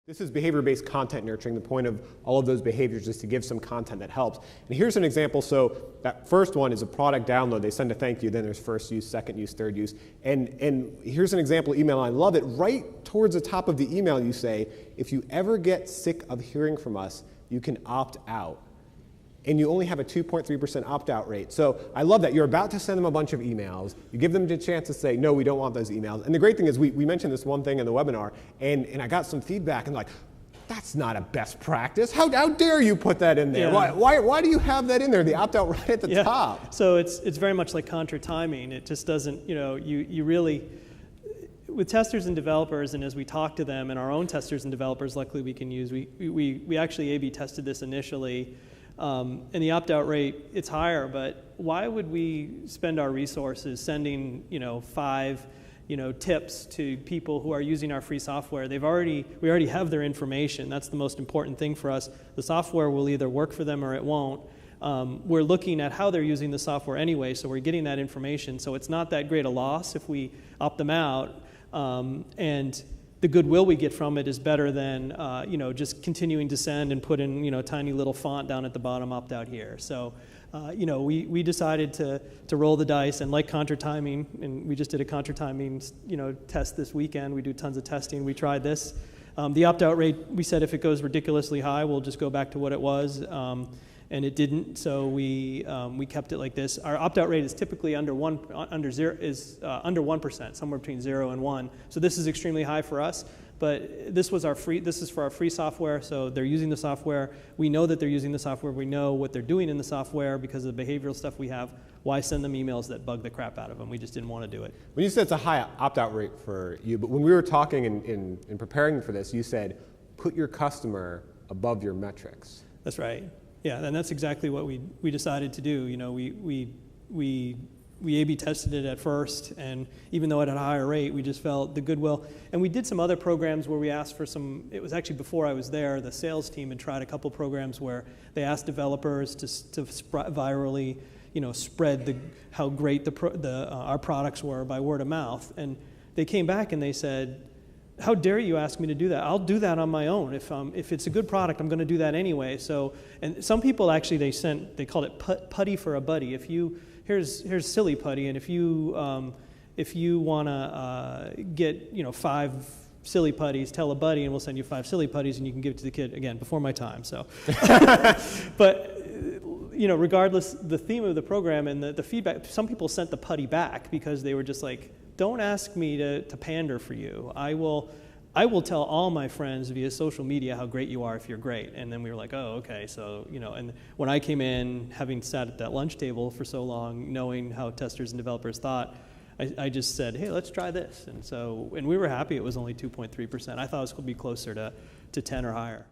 This is behavior-based content nurturing. The point of all of those behaviors is to give some content that helps. And here's an example. So that first one is a product download. They send a thank you. Then there's first use, second use, third use. And here's an example email. I love it. Right towards the top of the email, you say, if you ever get sick of hearing from us, you can opt out. And you only have a 2.3% opt-out rate. So I love that. You're about to send them a bunch of emails. You give them the chance to say, no, we don't want those emails. And the great thing is we mentioned this one thing in the webinar, and I got some feedback, and like, that's not a best practice. How dare you put that in there? Yeah. Why do you have that in there, the opt-out right at the top? So it's very much like contra timing. It just doesn't, you really, with testers and developers, and as we talk to them, and our own testers and developers, luckily we can use, we actually A/B tested this initially. And the opt-out rate, it's higher, but why would we spend our resources sending, 5, tips to people who are using our free software? We already have their information. That's the most important thing for us. The software will either work for them or it won't. We're looking at how they're using the software anyway, so we're getting that information. So it's not that great a loss if we opt them out. And the goodwill we get from it is better than just continuing to send and put in tiny little font down at the bottom, opt out here. So we decided to roll the dice, and like contra timing, and we just did a contra timing test this weekend. We do tons of testing. We tried this. The opt out rate, we said if it goes ridiculously high, we'll just go back to what it was. And it didn't, so we kept it like this. Our opt-out rate is typically under 1%, somewhere between 0 and 1. So this is extremely high for us. But this is for our free software. So they're using the software. We know that they're using the software. We know what they're doing in the software because of the behavioral stuff we have. Why send them emails that bug the crap out of them? We just didn't want to do it. When you said it's a high opt-out rate for you, but when we were talking in preparing for this, you said put your customer above your metrics. That's right. Yeah, and that's exactly what we decided to do. We A/B tested it at first, and even though it had a higher rate, we just felt the goodwill. And we did some other programs where we asked for some. It was actually before I was there. The sales team had tried a couple programs where they asked developers to virally, spread how great our products were by word of mouth. And they came back and they said, how dare you ask me to do that? I'll do that on my own. If it's a good product, I'm going to do that anyway. So, and some people actually they called it putty for a buddy. Here's silly putty, and if you want to get 5 silly putties, tell a buddy, and we'll send you 5 silly putties, and you can give it to the kid again before my time. So, but regardless, the theme of the program and the feedback, some people sent the putty back because they were just like, don't ask me to pander for you. I will tell all my friends via social media how great you are if you're great. And then we were like, oh, okay. So, and when I came in, having sat at that lunch table for so long, knowing how testers and developers thought, I just said, hey, let's try this. And we were happy it was only 2.3%. I thought it was going to be closer to 10 or higher.